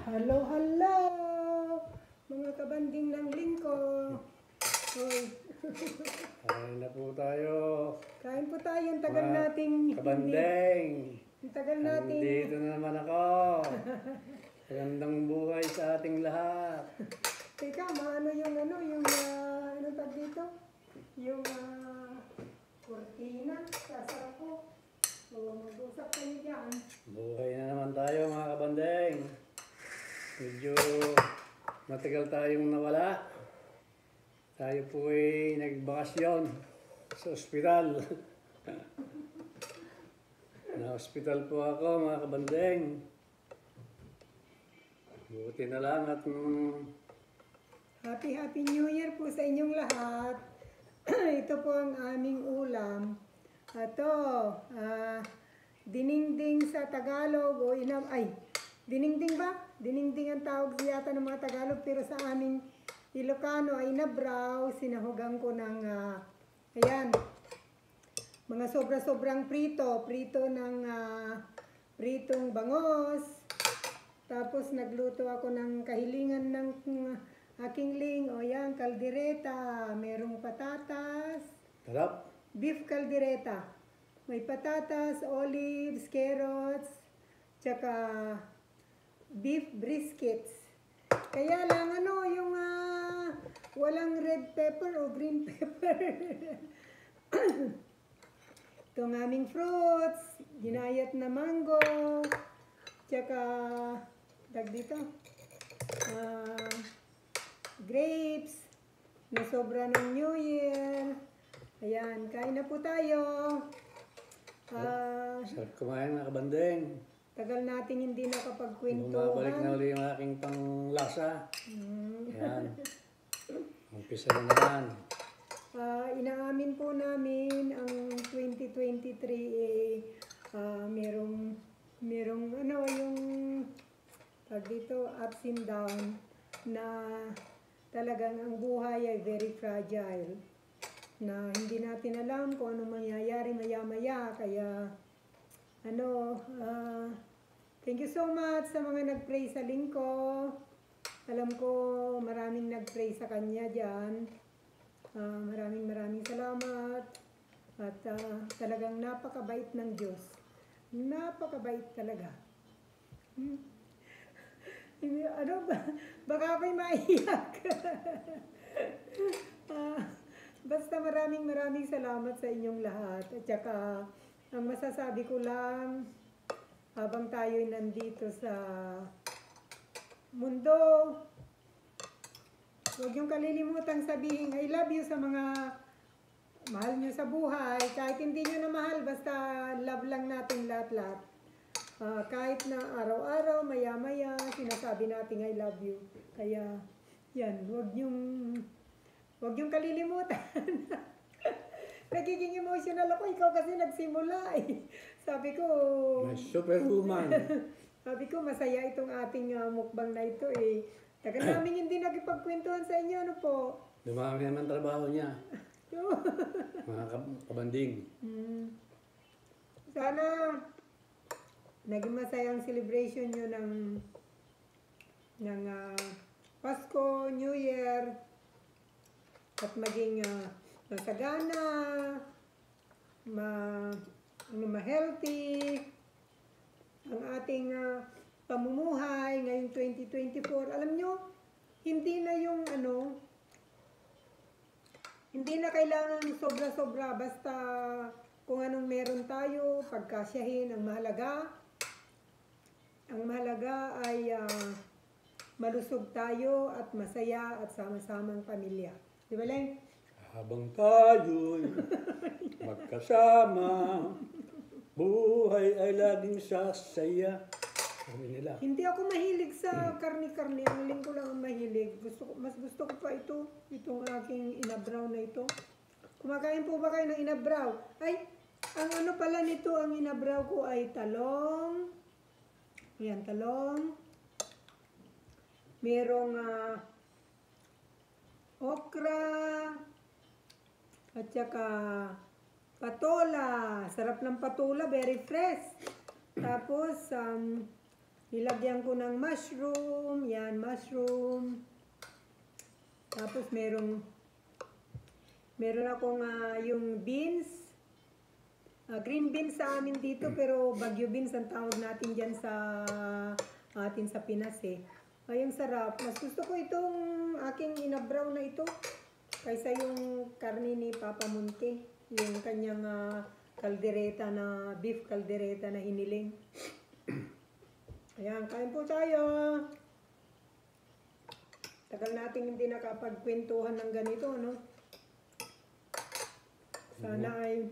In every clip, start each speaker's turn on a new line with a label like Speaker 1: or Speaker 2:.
Speaker 1: Hello, hello! Mga kabanding ng lingko. Hoy.
Speaker 2: Kain na po tayo.
Speaker 1: Kain po tayo. Ang tagal
Speaker 2: Mga
Speaker 1: nating...
Speaker 2: kabandeng.
Speaker 1: Ang tagal nating...
Speaker 2: Nandito na naman ako. Magandang buhay sa ating lahat.
Speaker 1: Teka, maano yung ano tag dito? Yung cortina. Sasarap po. So, mag-usap kayo dyan.
Speaker 2: Buhay na naman tayo mga kabandeng. Medyo matagal tayong nawala. Tayo po ay nagbakasyon sa ospital. Na-hospital po ako mga kabandeng. Buti na lang at
Speaker 1: Happy New Year po sa inyong lahat. Ito po ang aming ulam. Ito, diningding sa Tagalog o diningding ba? Diningding ang tawag yata ng mga Tagalog, pero sa aming Ilocano ay inabraw. Sinahugan ko ng, ayan, mga sobra-sobrang prito ng pritong bangos. Tapos nagluto ako ng kahilingan ng aking ling, o yan, kaldereta, merong patatas.
Speaker 2: sarap.
Speaker 1: Beef kaldereta. May patatas, olives, carrots, tsaka beef briskets. Kaya lang yung walang red pepper o green pepper. Itong aming fruits, ginayat na mango, tsaka dito, grapes, na sobra ng New Year. Ayan, kain na po tayo.
Speaker 2: Sarap kumain mga kabandeng.
Speaker 1: Tagal natin hindi nakapagkwentuhan.
Speaker 2: Bumabalik na ulit yung aking panglasa. Ayan. Umpisa na naman.
Speaker 1: Inaamin po namin ang 2023 merong yung tag dito, ups and down, na talagang ang buhay ay very fragile. Na hindi natin alam kung ano mangyayari maya-maya. Kaya, thank you so much sa mga nag-pray sa lingko. Alam ko maraming nag-pray sa kanya dyan. Maraming salamat. At talagang napakabait ng Diyos. Napakabait talaga. Baka ako'y maiyak. Basta maraming salamat sa inyong lahat. At saka, ang masasabi ko lang, habang tayo'y nandito sa mundo, huwag niyong kalilimutang sabihin, I love you sa mga mahal niyo sa buhay. Kahit hindi niyo na mahal, basta love lang natin lahat-lahat. Kahit na araw-araw, maya-maya, sinasabi natin I love you. Kaya, yan, huwag niyong kalilimutan. Nagiging emotional ako. Ikaw kasi nagsimula eh. Sabi ko...
Speaker 2: My superwoman.
Speaker 1: Sabi ko, masaya itong ating mukbang na ito eh. Tagal namin hindi nagipagkwentuhan sa inyo, ano po?
Speaker 2: Dumami naman trabaho niya. Mga kabanding.
Speaker 1: Sana naging masayang celebration nyo ng Pasko, New Year, at maging masagana, ma-healthy ang ating pamumuhay ngayong 2024. Alam nyo, hindi na kailangan sobra-sobra, basta kung anong meron tayo, pagkasyahin. Ang mahalaga ay malusog tayo at masaya at sama-samang pamilya. Di ba, Leng?
Speaker 2: Habang tayo'y magkasama, buhay ay laging sasaya. Sabi nila.
Speaker 1: Hindi ako mahilig sa karni-karni. Ang lingko lang ang mahilig. Mas gusto ko pa itong aking inabraw na ito. Kumakain po ba kayo ng inabraw? Ay, ang ano pala nito, ang inabraw ko ay talong. Ayan, talong. Merong okra. At saka patola. Sarap ng patola, very fresh. Tapos, Nilagyan ko ng mushroom. Yan, mushroom. Tapos meron akong yung beans. Green beans sa amin dito pero bagyo beans ang tawag natin dyan sa atin sa Pinas eh. Ay, ang sarap. Mas gusto ko itong aking inabraw na ito kaysa yung karne ni Papa Monte. Yung kanyang kaldereta na, beef kaldereta na hiniling. Ayan, kain po tayo. Tagal natin hindi nakapagkwentuhan ng ganito, no? Sana ay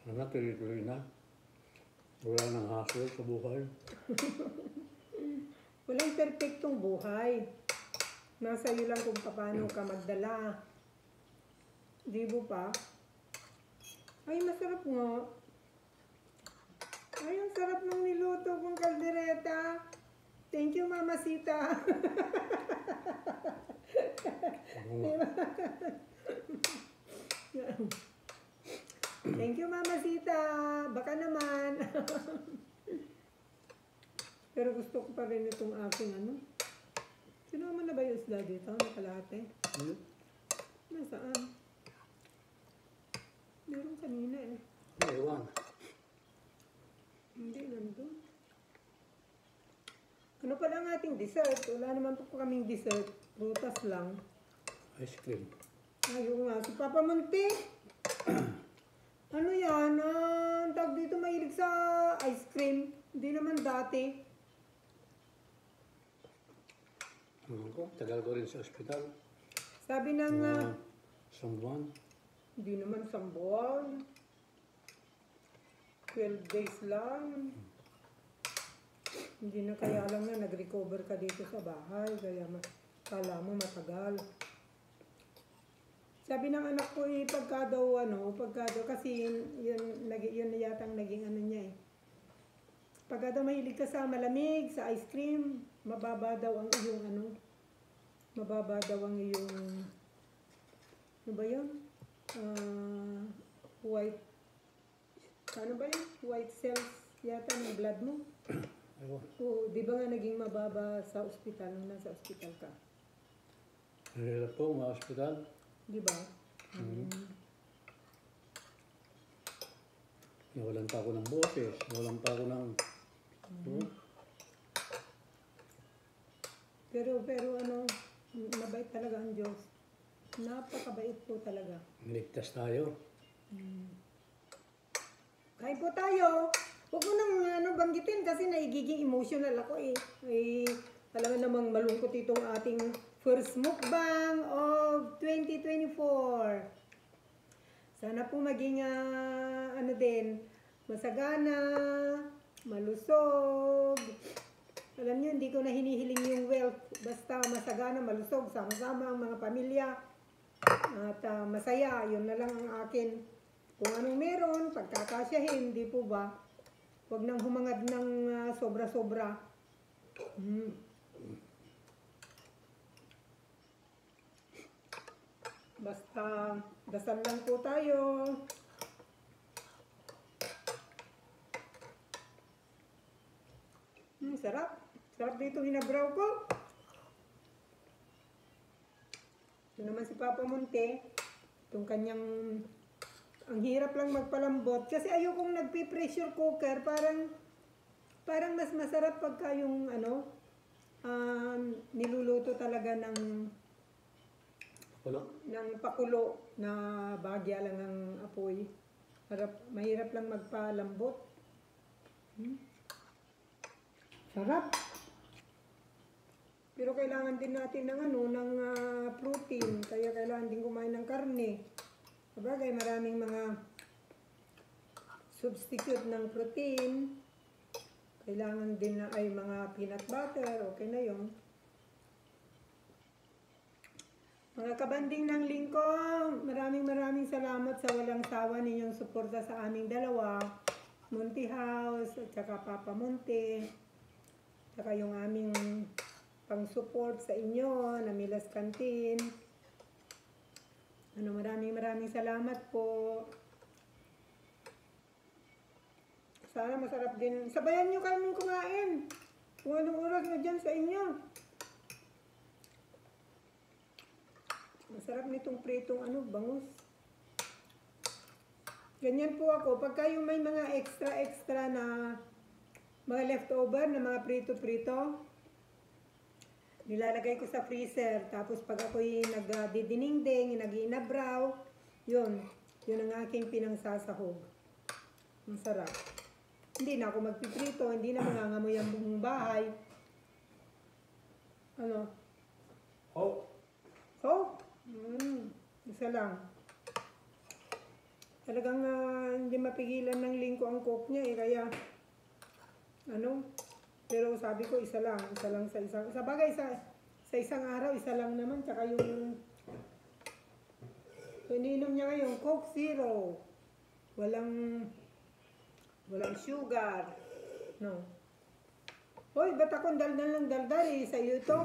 Speaker 2: Sana tuloy-tuloy na. Wala nang hassle sa buhay.
Speaker 1: walang perpektong buhay. Nasa iyo lang kung paano ka magdala. Di ba pa? Ay, masarap nga. Ay, ang sarap ng niluto kong kaldereta. Thank you, Mama Sita. Thank you, Mama Sita. Baka naman. Pero gusto ko pa rin itong aking ano. Sinama na ba yung isda dito? Nakalate? Nasaan? Meron kanina eh.
Speaker 2: Ewan.
Speaker 1: Hindi, nandun. Ano pala ang ating dessert? Wala naman po kaming dessert. Prutas lang.
Speaker 2: Ice cream.
Speaker 1: Ayun nga, si Papa Monte. Ano yan? Ang tawag dito mahilig sa ice cream. Hindi naman dati.
Speaker 2: Tagal ko rin sa ospital.
Speaker 1: Sabi ng...
Speaker 2: Isang buwan.
Speaker 1: Hindi naman sambuan. 12 days lang. Hindi na kaya lang na nag-recover ka dito sa bahay. Kaya kala mo matagal. Sabi ng anak ko pagka daw kasi yun yatang naging ano niya eh. Pagka daw mahilig ka sa malamig, sa ice cream, mababa daw ang iyong ano ba yun? White, ano ba yun? White cells yata ng blood mo. Oo, di ba nga naging mababa sa ospital nung nasa ospital ka?
Speaker 2: Hirap po, mga ospital.
Speaker 1: Di ba?
Speaker 2: Nawalan pa ako ng boses. Nawalan pa ako ng...
Speaker 1: Pero ano, mabait talaga ang Diyos. Napakabait po talaga.
Speaker 2: Niligtas tayo.
Speaker 1: Kain po tayo. Huwag mo nang banggitin kasi naigiging emotional ako eh. Alam mo namang malungkot itong ating first mukbang of 2024. Sana po maging masagana, malusog. Alam niyo, hindi ko na hinihiling yung wealth. Basta masagana, malusog, sama-sama ang mga pamilya. At masaya, yun na lang ang akin. Kung anong meron, pagkakasyahin, di po ba? Huwag nang humangad ng sobra-sobra. Basta, dasal lang po tayo. Sarap. Sarap dito hinabraw ko. Ito naman si Papa Monte. Itong kanyang... Ang hirap lang magpalambot. Kasi ayokong nagpi-pressure cooker. Parang mas masarap pagka yung niluluto talaga ng pakulo na bagya lang ang apoy. Mahirap lang magpalambot. Sarap. Pero kailangan din natin ng protein. Kaya kailangan din kumain ng karne. Sabagay, maraming mga substitute ng protein. Kailangan din na ay mga peanut butter. Okay na yun. Mga kabanding ng lingkong, maraming salamat sa walang sawa ninyong suporta sa aming dalawa. Monte House at saka Papa Monte. Saka yung aming pang-support sa inyo na Milas Canteen. Maraming salamat po. Sana masarap din. Sabayan nyo kaming kumain. Kung anong oras na dyan sa inyo. Masarap nitong pritong bangus. Ganyan po ako. Pagka yung may mga extra na mga leftover na mga prito-prito, nilalagay ko sa freezer. Tapos pag ako'y nagdidiningding, nag-iinabraw, yun ang aking pinangsasahog. Masarap. Hindi na ako magpiprito, hindi na mangangamoy ang buong bahay. Ano?
Speaker 2: Oh,
Speaker 1: Isa lang. Talagang hindi mapigilan ng lingko ang coke niya kaya pero sabi ko isa lang sa isang, sa bagay sa isang araw, isa lang naman, tsaka yung iniinom niya ngayon, Coke Zero. Walang sugar. No. Hoy, ba't akong daldal ng daldal sa iyo ito?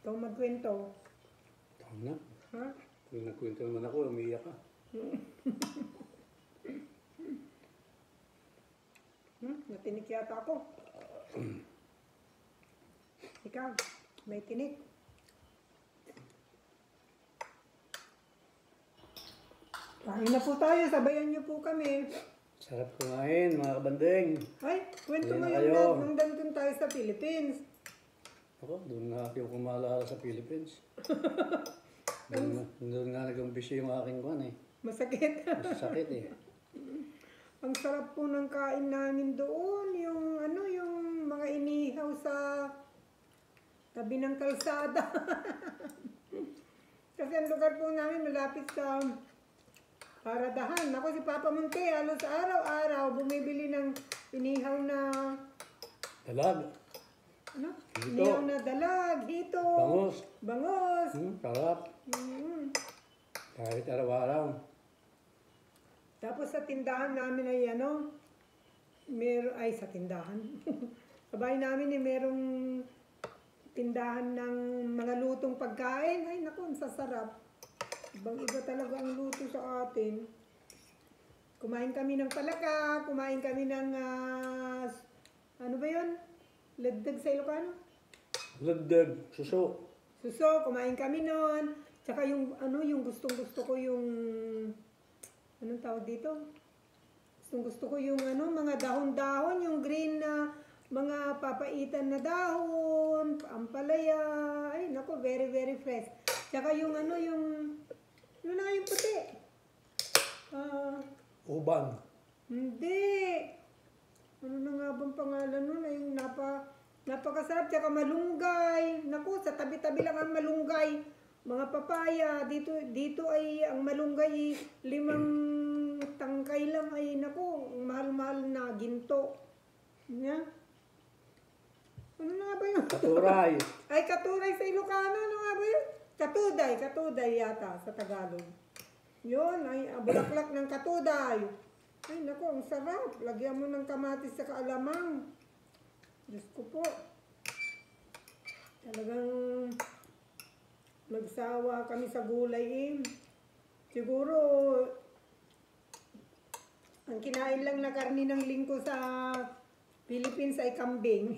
Speaker 1: Ito magkwento.
Speaker 2: tama na.
Speaker 1: Ha?
Speaker 2: Kung nagkwento naman ako, umiiyak ka.
Speaker 1: Natinik yata ako. Ikaw, may tinik. Kain na po tayo, sabayan niyo po kami.
Speaker 2: Sarap kumain, mga kabanding.
Speaker 1: Ay, kwento
Speaker 2: Ayan
Speaker 1: mo
Speaker 2: na
Speaker 1: yung
Speaker 2: kayo.
Speaker 1: nung nandun tayo sa Philippines.
Speaker 2: Ako, doon nga ako kumalala sa Philippines. doon nga nag-umpisa yung aking kwan eh.
Speaker 1: Masakit.
Speaker 2: Masakit eh.
Speaker 1: Ang sarap po ng kain namin doon. Yung yung mga inihaw sa tabi ng kalsada. Kasi ang lugar po namin malapit sa Paradahan. Ako si Papa Monte, halos araw-araw bumibili ng inihaw na
Speaker 2: Dalag. Hito.
Speaker 1: Inihaw na dalag, hito, bangos.
Speaker 2: Sarap. Kahit araw-araw.
Speaker 1: Tapos sa tindahan namin ay sa tindahan. Sa bahay namin merong tindahan ng mga lutong pagkain. Ay naku, ang sasarap. Ibang-iba talaga ang luto sa atin. Kumain kami ng palaka, kumain kami ng, ano ba yun? Laddag sa Ilocano?
Speaker 2: Laddag, suso.
Speaker 1: Suso, kumain kami nun. Tsaka yung gustong-gusto ko yung, anong tawag dito? Gustong-gusto ko yung mga dahon-dahon, yung green na mga papaitan na dahon, ampalaya. Ay, naku, very, very fresh. Tsaka yung yung puti.
Speaker 2: Ubang.
Speaker 1: Hindi. Ano na nga bang pangalan nun? Ay, yung napakasarap. Tsaka malunggay. Naku, sa tabi-tabi lang ang malunggay. Mga papaya. Dito ay ang malunggay 5 tangkay lang. Ay, naku, mahal-mahal na ginto. Yeah. Ano na nga ba yun?
Speaker 2: Katuray.
Speaker 1: Ay, katuray sa Ilocano. Ano nga ba yun? Katuday yata sa Tagalog. Yun, ay bulaklak ng katuday. Ay, naku, ang sarap. Lagyan mo ng kamatis sa kaalamang. Diyos ko po. Talagang magsawa kami sa gulay Siguro, ang kinain lang na karni ng lingko sa Philippines ay kambing.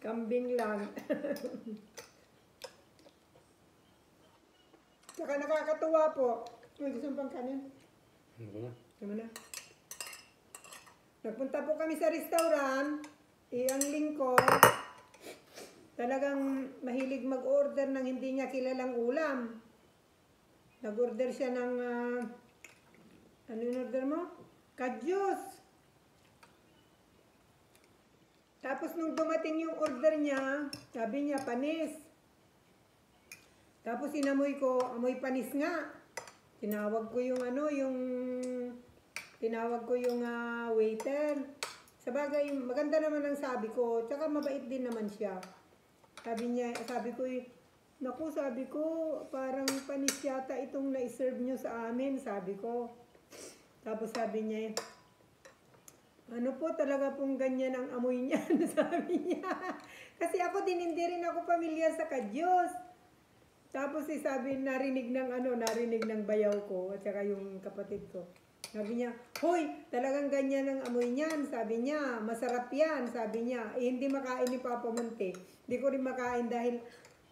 Speaker 1: Kambing lang. Saka nakakatuwa po. May gusto pang kanin?
Speaker 2: Ano na?
Speaker 1: Tama na. Nagpunta po kami sa restaurant. Ang lingko, talagang mahilig mag-order ng hindi niya kilalang ulam. Nag-order siya ng, ano yung order mo? Kadyos. Tapos nung dumating yung order niya, sabi niya panis. Tapos inamoy ko, amoy panis nga. Tinawag ko yung waiter. Sabagay, maganda naman ang sabi ko, tsaka mabait din naman siya. Sabi ko, parang panis yata itong na-serve nyo sa amin, sabi ko. Tapos sabi niya, ano po talaga pong ganyan ang amoy niya, sabi niya. Kasi ako din, hindi rin ako pamilyar sa kadyos. Tapos sabi, narinig ng bayaw ko, at saka yung kapatid ko. Sabi niya, hoy, talagang ganyan ang amoy niyan. Sabi niya, masarap yan. Sabi niya, hindi makain ni Papa Monte. Hindi ko rin makain dahil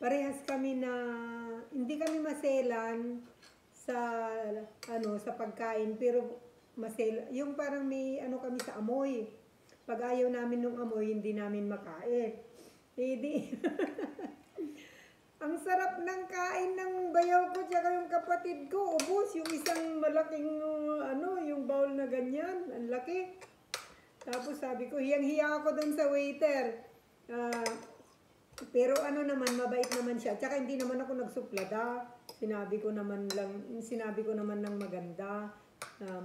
Speaker 1: parehas kami na, hindi kami maselan sa, sa pagkain. Pero yung parang may kami sa amoy. Pag ayaw namin ng amoy, hindi namin makain. Hindi. Ang sarap ng kain ng bayaw ko tsaka yung kapatid ko. Ubus yung isang malaking yung bowl na ganyan. Ang laki. Tapos sabi ko, hiyang-hiya ako dun sa waiter. Pero naman, mabait naman siya. Tsaka hindi naman ako nagsuplada. Sinabi ko naman ng maganda,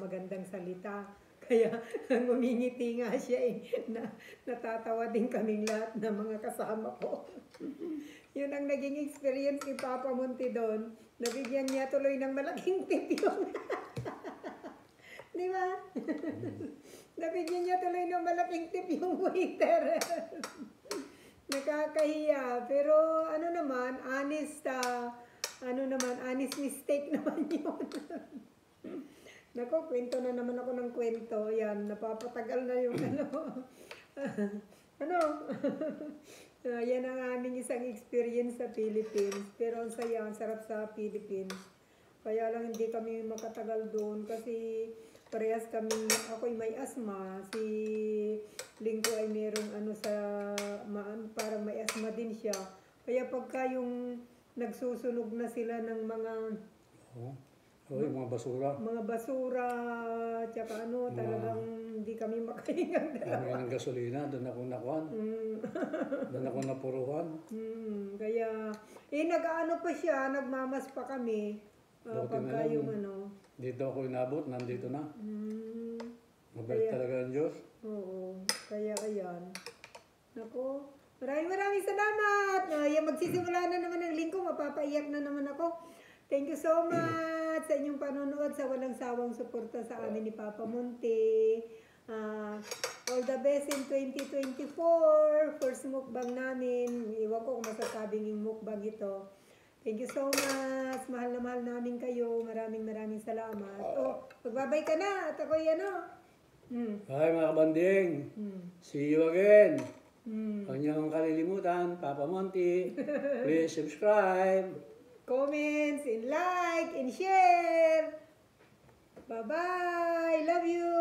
Speaker 1: magandang salita. Kaya ngumingiti nga siya natatawa din kaming lahat ng mga kasama ko. Yun ang naging experience ni Papa Monte doon. Nabigyan niya tuloy ng malaking tip yun. Di ba? Nabigyan niya tuloy ng malaking tip yung waiter. Nakakahiya. Pero honest mistake naman yun. Nako, kwento na naman ako ng kwento. Yan, napapatagal na yung yan ang aming isang experience sa Philippines. Pero ang saya, ang sarap sa Philippines. Kaya lang hindi kami makatagal doon kasi parehas kami, ako'y may asma. Si Lingko ay merong parang may asma din siya. Kaya pagka yung nagsusunog na sila ng mga
Speaker 2: yung mga basura.
Speaker 1: Mga basura, tsaka talagang hindi kami makahingang
Speaker 2: Kami ng gasolina, doon ako nakuhan. Doon ako napuruhan.
Speaker 1: Kaya, pa siya, nagmamas pa kami. Pagka yung
Speaker 2: Dito ako inabot, nandito na. Mabait talaga ang Diyos.
Speaker 1: Oo, kaya ayan. Nako, maraming salamat. Magsisimula na naman ang lingko, mapapaiyak na naman ako. Thank you so much sa inyong panonood, sa walang sawang suporta sa amin ni Papa Monte. All the best in 2024. First mukbang namin. Iwan ko kung masasabing yung mukbang ito. Thank you so much. Mahal na mahal namin kayo. Maraming salamat. Magbabay ka na. At ako'y
Speaker 2: Hi mga kabanding. See you again. Huwag niyong kalilimutan, Papa Monte. Please subscribe.
Speaker 1: Comments, and like, and share. Bye-bye. Love you.